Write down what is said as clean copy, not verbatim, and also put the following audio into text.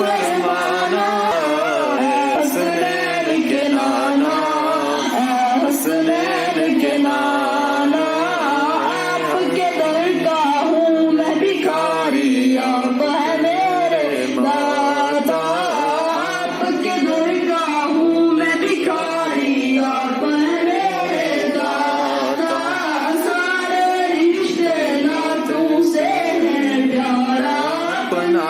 फरमाना, हसनैन के नाना, हसनैन के नाना। आपके दर का हूँ मैं भिखारी, आप है मेरे दाता। आपके दर का हूँ मैं भिखारी, आप है मेरे दाता। सारे रिश्ते नातों से है प्यारा अपना